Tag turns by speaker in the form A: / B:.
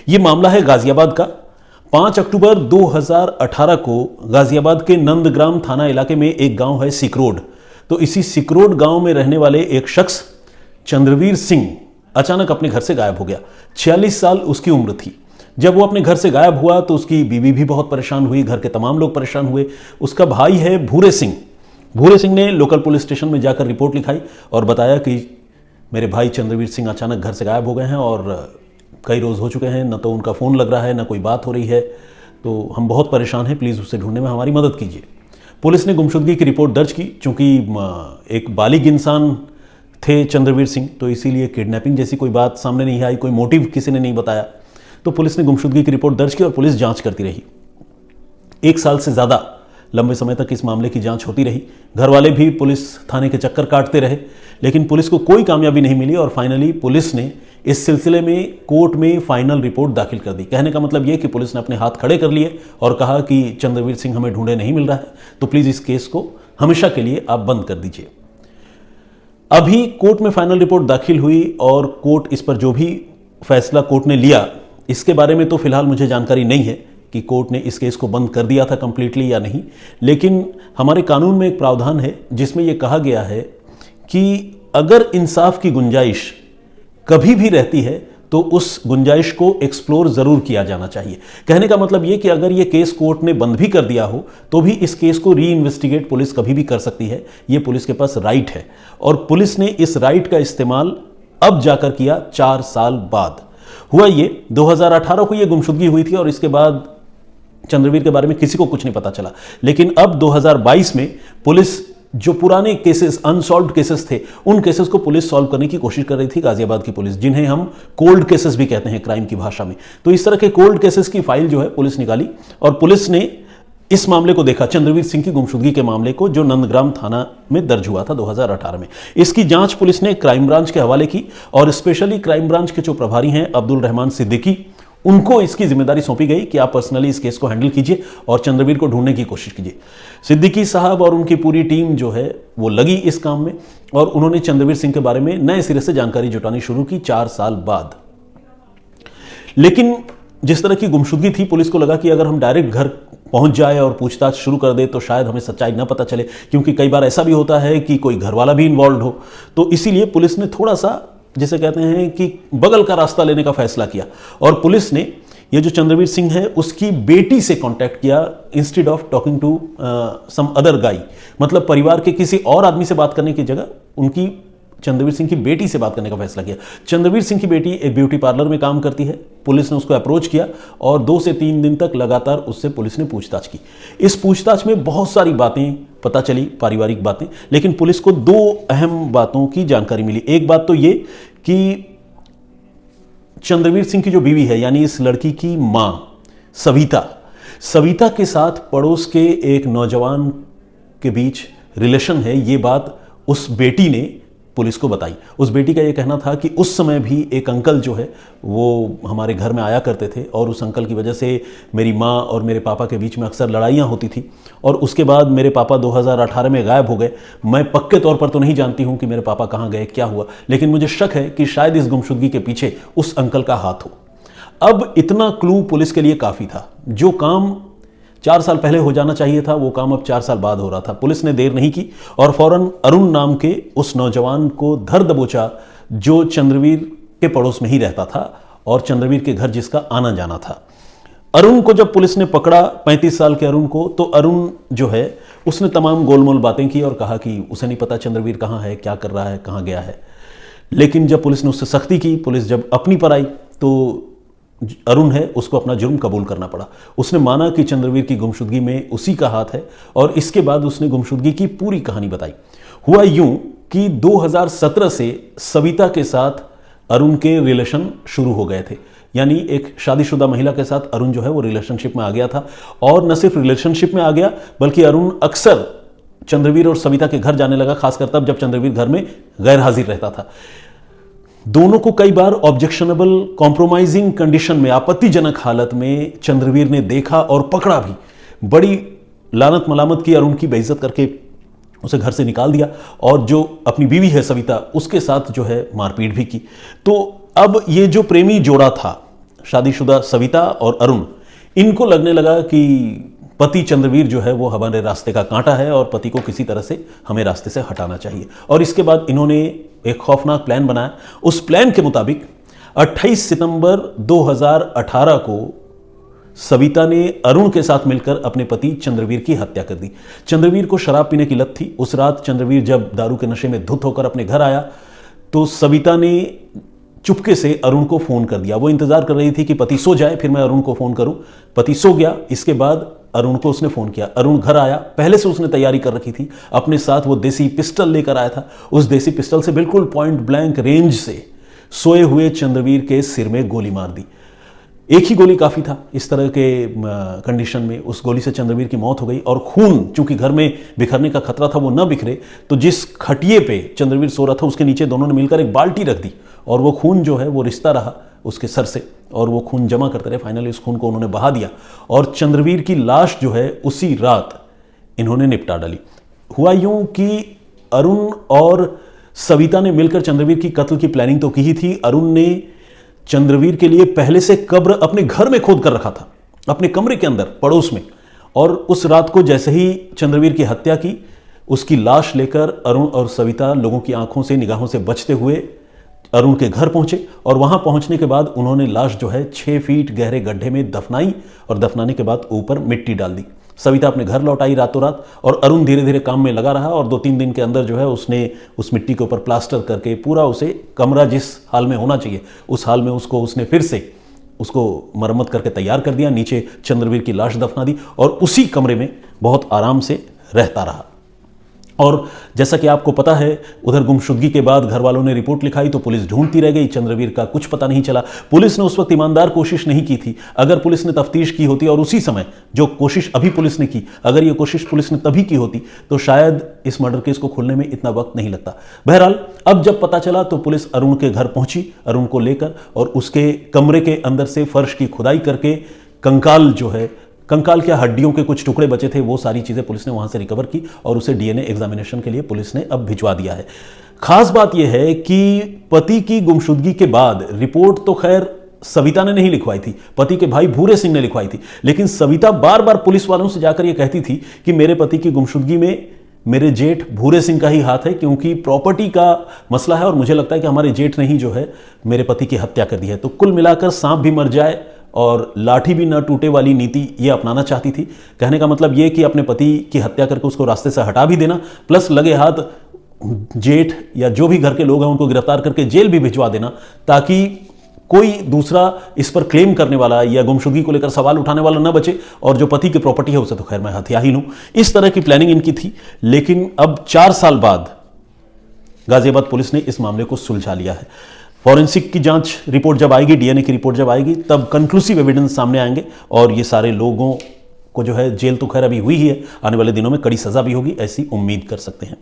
A: ये मामला है गाजियाबाद का। 5 अक्टूबर 2018 को गाजियाबाद के नंदग्राम थाना इलाके में एक गांव है सिकरोड। तो इसी सिकरोड गांव में रहने वाले एक शख्स चंद्रवीर सिंह अचानक अपने घर से गायब हो गया। 46 साल उसकी उम्र थी। जब वो अपने घर से गायब हुआ तो उसकी बीवी भी बहुत परेशान हुई, घर के तमाम लोग परेशान हुए। उसका भाई है भूरे सिंह। भूरे सिंह ने लोकल पुलिस स्टेशन में जाकर रिपोर्ट लिखाई और बताया कि मेरे भाई चंद्रवीर सिंह अचानक घर से गायब हो गए हैं और कई रोज़ हो चुके हैं, न तो उनका फ़ोन लग रहा है, न कोई बात हो रही है, तो हम बहुत परेशान हैं, प्लीज़ उसे ढूंढने में हमारी मदद कीजिए। पुलिस ने गुमशुदगी की रिपोर्ट दर्ज की। चूँकि एक बालिग इंसान थे चंद्रवीर सिंह, तो इसीलिए किडनैपिंग जैसी कोई बात सामने नहीं आई, कोई मोटिव किसी ने नहीं बताया। तो पुलिस ने गुमशुदगी की रिपोर्ट दर्ज की और पुलिस जांच करती रही। 1 साल से ज़्यादा लंबे समय तक इस मामले की जांच होती रही। घर वाले भी पुलिस थाने के चक्कर काटते रहे, लेकिन पुलिस को कोई कामयाबी नहीं मिली और फाइनली पुलिस ने इस सिलसिले में कोर्ट में फाइनल रिपोर्ट दाखिल कर दी। कहने का मतलब ये कि पुलिस ने अपने हाथ खड़े कर लिए और कहा कि चंद्रवीर सिंह हमें ढूंढे नहीं मिल रहा है, तो प्लीज़ इस केस को हमेशा के लिए आप बंद कर दीजिए। अभी कोर्ट में फाइनल रिपोर्ट दाखिल हुई और कोर्ट इस पर जो भी फैसला कोर्ट ने लिया, इसके बारे में तो फिलहाल मुझे जानकारी नहीं है कि कोर्ट ने इस केस को बंद कर दिया था कंप्लीटली या नहीं। लेकिन हमारे कानून में एक प्रावधान है जिसमें यह कहा गया है कि अगर इंसाफ की गुंजाइश कभी भी रहती है तो उस गुंजाइश को एक्सप्लोर जरूर किया जाना चाहिए। कहने का मतलब यह कि अगर यह केस कोर्ट ने बंद भी कर दिया हो तो भी इस केस को री इन्वेस्टिगेट पुलिस कभी भी कर सकती है। यह पुलिस के पास राइट है और पुलिस ने इस राइट का इस्तेमाल अब जाकर किया 4 साल बाद। हुआ ये 2018 को यह गुमशुदगी हुई थी और इसके बाद चंद्रवीर के बारे में किसी को कुछ नहीं पता चला। लेकिन अब 2022 में पुलिस जो पुराने केसेस, अनसॉल्व्ड केसेस थे, उन केसेस को पुलिस सॉल्व करने की कोशिश कर रही थी, गाजियाबाद की पुलिस, जिन्हें हम कोल्ड केसेस भी कहते हैं क्राइम की भाषा में। तो इस तरह के कोल्ड केसेस की फाइल जो है पुलिस निकाली और पुलिस ने इस मामले को देखा, चंद्रवीर सिंह की गुमशुदगी के मामले को, जो नंदग्राम थाना में दर्ज हुआ था 2018 में। इसकी जांच पुलिस ने क्राइम ब्रांच के हवाले की और स्पेशली क्राइम ब्रांच के जो प्रभारी हैं अब्दुल रहमान सिद्दीकी, उनको इसकी जिम्मेदारी सौंपी गई कि आप पर्सनली इस केस को हैंडल कीजिए और चंद्रवीर को ढूंढने की कोशिश कीजिए। सिद्दीकी साहब और उनकी पूरी टीम जो है वो लगी इस काम में और उन्होंने चंद्रवीर सिंह के बारे में नए सिरे से जानकारी जुटानी शुरू की 4 साल बाद। लेकिन जिस तरह की गुमशुदगी थी, पुलिस को लगा कि अगर हम डायरेक्ट घर पहुंच जाए और पूछताछ शुरू कर दे तो शायद हमें सच्चाई ना पता चले, क्योंकि कई बार ऐसा भी होता है कि कोई घर वाला भी इन्वॉल्व हो। तो इसीलिए पुलिस ने थोड़ा सा, जिसे कहते हैं कि बगल का रास्ता लेने का फैसला किया और पुलिस ने ये जो चंद्रवीर सिंह है उसकी बेटी से कांटेक्ट किया instead of talking to some other guy. मतलब परिवार के किसी और आदमी से बात करने की जगह उनकी चंद्रवीर सिंह की बेटी से बात करने का फैसला किया। चंद्रवीर सिंह की बेटी एक ब्यूटी पार्लर में काम करती है। पुलिस ने उसको अप्रोच किया और 2 से 3 दिन तक लगातार उससे पुलिस ने पूछताछ की। इस पूछताछ में बहुत सारी बातें पता चली, पारिवारिक बातें, लेकिन पुलिस को 2 अहम बातों की जानकारी मिली। एक बात तो ये कि चंद्रवीर सिंह की जो बीवी है, यानी इस लड़की की मां सविता के साथ पड़ोस के एक नौजवान के बीच रिलेशन है। ये बात उस बेटी ने पुलिस को बताई। उस बेटी का ये कहना था कि उस समय भी एक अंकल जो है वो हमारे घर में आया करते थे और उस अंकल की वजह से मेरी माँ और मेरे पापा के बीच में अक्सर लड़ाइयाँ होती थी और उसके बाद मेरे पापा 2018 में गायब हो गए। मैं पक्के तौर पर तो नहीं जानती हूँ कि मेरे पापा कहाँ गए, क्या हुआ, लेकिन मुझे शक है कि शायद इस गुमशुदगी के पीछे उस अंकल का हाथ हो। अब इतना क्लू पुलिस के लिए काफ़ी था। जो काम 4 साल पहले हो जाना चाहिए था वो काम अब 4 साल बाद हो रहा था। पुलिस ने देर नहीं की और फौरन अरुण नाम के उस नौजवान को धर दबोचा जो चंद्रवीर के पड़ोस में ही रहता था और चंद्रवीर के घर जिसका आना जाना था। अरुण को जब पुलिस ने पकड़ा, 35 साल के अरुण को, तो अरुण जो है उसने तमाम गोलमोल बातें की और कहा कि उसे नहीं पता चंद्रवीर कहाँ है, क्या कर रहा है, कहाँ गया है। लेकिन जब पुलिस ने उससे सख्ती की, पुलिस जब अपनी पर आई, तो अरुण है उसको अपना जुर्म कबूल करना पड़ा। उसने माना कि चंद्रवीर की गुमशुदगी में उसी का हाथ है और इसके बाद उसने गुमशुदगी की पूरी कहानी बताई। हुआ यूं कि 2017 से सविता के साथ अरुण के रिलेशन शुरू हो गए थे। यानी एक शादीशुदा महिला के साथ अरुण जो है वो रिलेशनशिप में आ गया था और न सिर्फ रिलेशनशिप में आ गया बल्कि अरुण अक्सर चंद्रवीर और सविता के घर जाने लगा, खासकर तब जब चंद्रवीर घर में गैर हाजिर रहता था। दोनों को कई बार ऑब्जेक्शनेबल, कॉम्प्रोमाइजिंग कंडीशन में, आपत्तिजनक हालत में चंद्रवीर ने देखा और पकड़ा भी। बड़ी लानत मलामत की, अरुण की बेइज्जत करके उसे घर से निकाल दिया और जो अपनी बीवी है सविता, उसके साथ जो है मारपीट भी की। तो अब ये जो प्रेमी जोड़ा था, शादीशुदा सविता और अरुण, इनको लगने लगा कि पति चंद्रवीर जो है वो हमारे रास्ते का कांटा है और पति को किसी तरह से हमें रास्ते से हटाना चाहिए। और इसके बाद इन्होंने एक खौफनाक प्लान बनाया। उस प्लान के मुताबिक 28 सितंबर 2018 को सविता ने अरुण के साथ मिलकर अपने पति चंद्रवीर की हत्या कर दी। चंद्रवीर को शराब पीने की लत थी। उस रात चंद्रवीर जब दारू के नशे में धुत होकर अपने घर आया तो सविता ने चुपके से अरुण को फोन कर दिया। वो इंतजार कर रही थी कि पति सो जाए फिर मैं अरुण को फोन करूं। पति सो गया, इसके बाद अरुण को उसने फोन किया। अरुण घर आया, पहले से उसने तैयारी कर रखी थी। अपने साथ वो देसी पिस्टल लेकर आया था। उस देसी पिस्टल से बिल्कुल पॉइंट ब्लैंक रेंज से सोए हुए चंद्रवीर के सिर में गोली मार दी। एक ही गोली काफी था इस तरह के कंडीशन में। उस गोली से चंद्रवीर की मौत हो गई और खून चूंकि घर में बिखरने का खतरा था वो न बिखरे, तो जिस खटिए पे चंद्रवीर सो रहा था उसके नीचे दोनों ने मिलकर एक बाल्टी रख दी और वो खून जो है वो रिश्ता रहा उसके सर से और वो खून जमा करते रहे। फाइनली उस खून को उन्होंने बहा दिया और चंद्रवीर की लाश जो है उसी रात इन्होंने निपटा डाली। हुआ यूं कि अरुण और सविता ने मिलकर चंद्रवीर की कत्ल की प्लानिंग तो की ही थी। अरुण ने चंद्रवीर के लिए पहले से कब्र अपने घर में खोद कर रखा था, अपने कमरे के अंदर पड़ोस में। और उस रात को जैसे ही चंद्रवीर की हत्या की, उसकी लाश लेकर अरुण और सविता लोगों की आंखों से निगाहों से बचते हुए अरुण के घर पहुंचे और वहां पहुंचने के बाद उन्होंने लाश जो है 6 फीट गहरे गड्ढे में दफनाई और दफनाने के बाद ऊपर मिट्टी डाल दी। सविता अपने घर लौट आई रातों रात और अरुण धीरे धीरे काम में लगा रहा और 2-3 दिन के अंदर जो है उसने उस मिट्टी के ऊपर प्लास्टर करके पूरा उसे कमरा जिस हाल में होना चाहिए उस हाल में उसने फिर से उसको मरम्मत करके तैयार कर दिया। नीचे चंद्रवीर की लाश दफना दी और उसी कमरे में बहुत आराम से रहता रहा। और जैसा कि आपको पता है, उधर गुमशुदगी के बाद घर वालों ने रिपोर्ट लिखाई तो पुलिस ढूंढती रह गई। चंद्रवीर का कुछ पता नहीं चला। पुलिस ने उस वक्त ईमानदार कोशिश नहीं की थी। अगर पुलिस ने तफ्तीश की होती और उसी समय जो कोशिश अभी पुलिस ने की, अगर ये कोशिश पुलिस ने तभी की होती तो शायद इस मर्डर केस को खोलने में इतना वक्त नहीं लगता। बहरहाल अब जब पता चला तो पुलिस अरुण के घर पहुंची, अरुण को लेकर, और उसके कमरे के अंदर से फर्श की खुदाई करके कंकाल जो है, कंकाल क्या हड्डियों के कुछ टुकड़े बचे थे, वो सारी चीजें पुलिस ने वहां से रिकवर की और उसे डीएनए एग्जामिनेशन के लिए पुलिस ने अब भिजवा दिया है। खास बात यह है कि पति की गुमशुदगी के बाद रिपोर्ट तो खैर सविता ने नहीं लिखवाई थी, पति के भाई भूरे सिंह ने लिखवाई थी, लेकिन सविता बार बार पुलिस वालों से जाकर यह कहती थी कि मेरे पति की गुमशुदगी में मेरे जेठ भूरे सिंह का ही हाथ है, क्योंकि प्रॉपर्टी का मसला है और मुझे लगता है कि हमारे जेठ ने ही जो है मेरे पति की हत्या कर दी है। तो कुल मिलाकर सांप भी मर जाए और लाठी भी न टूटे वाली नीति ये अपनाना चाहती थी। कहने का मतलब ये कि अपने पति की हत्या करके उसको रास्ते से हटा भी देना, प्लस लगे हाथ जेठ या जो भी घर के लोग हैं उनको गिरफ्तार करके जेल भी भिजवा देना, ताकि कोई दूसरा इस पर क्लेम करने वाला या गुमशुदगी को लेकर सवाल उठाने वाला न बचे और जो पति की प्रॉपर्टी है उसे तो खैर मैं हथिया ही लूं। इस तरह की प्लानिंग इनकी थी। लेकिन अब 4 साल बाद गाजियाबाद पुलिस ने इस मामले को सुलझा लिया है। फॉरेंसिक की जांच रिपोर्ट जब आएगी, डीएनए की रिपोर्ट जब आएगी, तब कंक्लूसिव एविडेंस सामने आएंगे और ये सारे लोगों को जो है जेल तो खैर अभी हुई ही है, आने वाले दिनों में कड़ी सजा भी होगी, ऐसी उम्मीद कर सकते हैं।